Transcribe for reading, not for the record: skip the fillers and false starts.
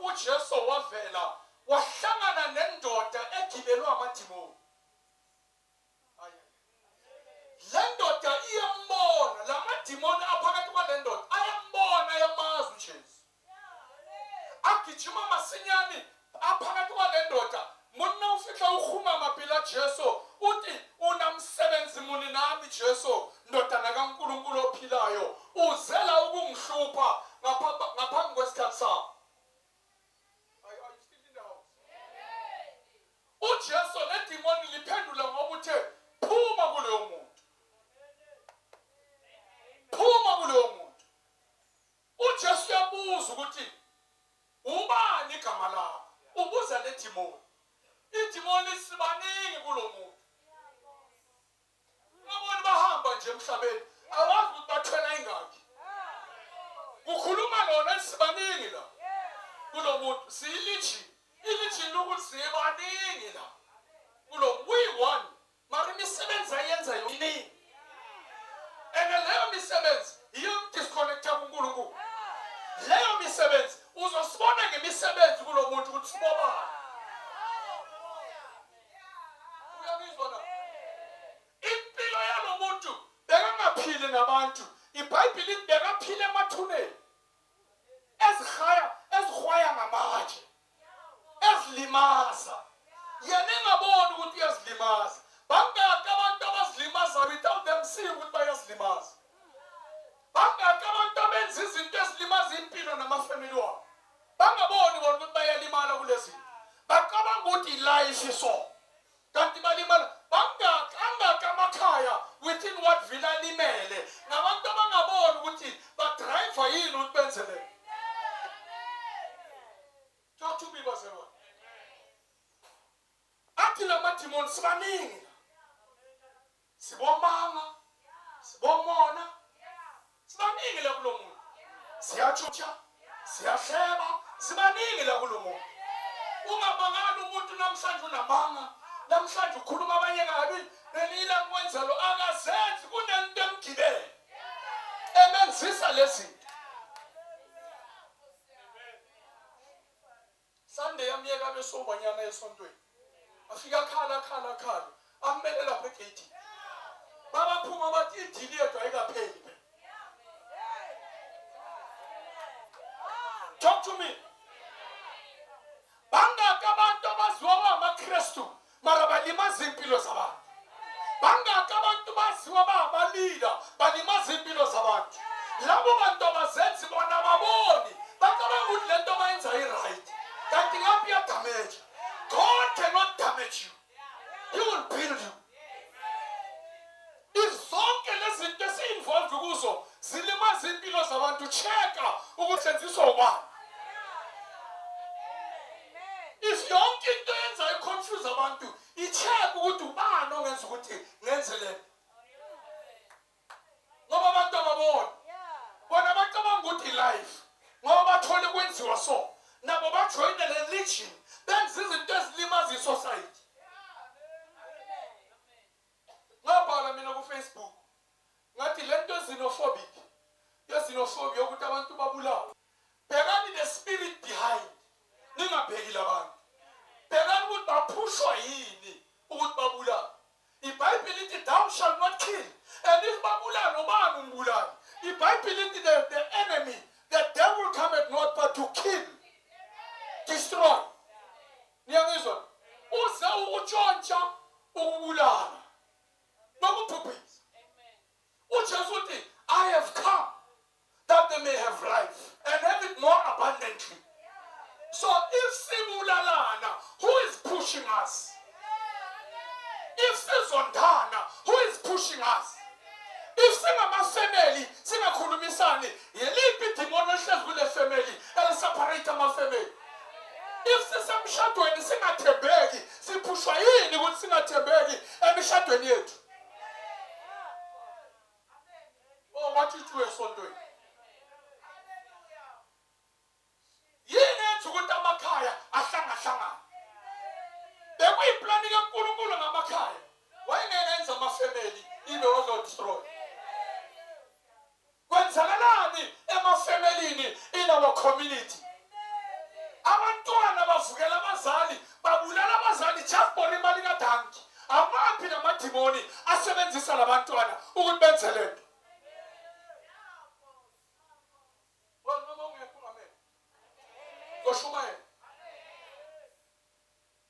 uma uJesu wavela wahlangana nendoda egibelwe amadimoni. Le ndoda iyambona, la madimoni aphakathi kwale ndoda ayambona, ayamazi uJesu. Agijima masinyane aphakathi kwale ndoda. Monna ufika ukhuma maphila Jesu uthi unamsebenzi muni nami Jesu ndodana kaNkulunkulu ophilayo uzela ukungihlupha ngaphambi kwesikhathi sakho. Are you still in the house? uJesu ledimoni liphendula ngokuthi phuma kuleyo muntu. Phuma kuleyo muntu. uJesu yabuza ukuthi ubani igama lakho? Ubuza ledimoni. Idimoni sibaningi kulo muntu. Ngabona bahamba nje emhlabeni. Awazi ukuthi bathwela ingakhi. Kukhuluma lona sibaningi la. Kulo muntu silichi. Ilichi lokuthi sibaningi la. Kulo we one. Mara imisebenzi ayenza yini? Leyo misebenzi iyo disconnecta kuNkulunkulu. Leyo misebenzi uzosibona ngemisebenzi kulo muntu ukuthi sibobani. Impilo yalo muntu bekangaphili nabantu. iBhayibheli bekaphile emathuneni. Ezihwaya ngamatshe. Ezilimaza. Yena engaboni ukuthi uyazilimaza. Bangaka abantu abazilimaza without them seeing ukuthi bayazilimaza. Bangaka abantu abenza izinto ezilimaza impilo namafamily wabo. Bangaboni bona ukuthi bayalimala kulezi. Bacabanga ukuthi life iso. Kanti balimala bangaka amakhaya within what villa limele. Nabantu abangaboni ukuthi badrive yini ukuthi benzele. Talk to me bazalwane. Athi la madimoni sibaningi. Sibomanga, sibomona. Sibaningi la kulo muntu. Siyachucha, siyahleba, sibaningi la kulo muntu. Ungabangani umuntu namhlanje unamanga. Namhlanje ukhuluma abanye kabi nelila ngwenza lo akazenzi kunento emgibele emenzisa lezi. Sunday yamiyeka besobanyana esontweni afika khala amele lapha egate babaphuma bathi idili yethu ayikapheli. Talk to me. Bangaka abantu abaziwa amaKristu mara balimaza impilo zabantu. Bangaka abantu baziwa abalida balimaza impilo zabantu. Labo bantu abazenzi bona baboni bacabanga ukuthi lento bayenza right. Kanti ngaphi ya damage. God cannot damage you. He will build you. Izonke lezinto esi-involved kuzo zilimaza impilo zabantu. Checka ukuthi senziswa ubani. If yonke into yenza iconfuse abantu, icheck ukuthi ubani ongenza ukuthi ngenzele. Ngoba abantu ababona. Bona bacabanga ukuthi life. Ngoba bathole kwenziwa so. Nabo bajoin the religion. Benza izinto ezilimaza isociety. Ngabhala mina kuFacebook. Ngathi lento xenophobic. Xenophobia ukuthi abantu babulawa. Bhekani the spirit behind. Ningabheki labantu. Bhekani ukuthi baphushwa yini ukuthi babulawe. iBhayibheli lithi thou shalt not kill. And if babulala ubani umbulali? iBhayibheli lithi the enemy, the devil cometh not but to kill, destroy. Niyangizwa? Uze ukutshontsha ukubulala nokuphuphisa. uJesu uthi I have come that they may have life and have it more abundantly. So if sibulalana, who is pushing us? If sizondana, who is pushing us? If singama-family, singakhulumisani, yiliphi idimoni ehlezi kule family eliseparate ama-family? If sisemshadweni singathembeki, siphushwa yini ukuthi singathembeki emishadweni yethu? Oh, what you do esontweni? Yini enza ukuthi amakhaya ahlangahlangana? Bekuyiplani kaNkulunkulu ngamakhaya. Wayengenza ama-family ibe ozodestroy. Kwenzakalani ema-familyini in our community? bavukela abazali babulala abazali just for imali kadanki. Amaphi namadimoni asebenzisa labantwana ukuthi benze lento?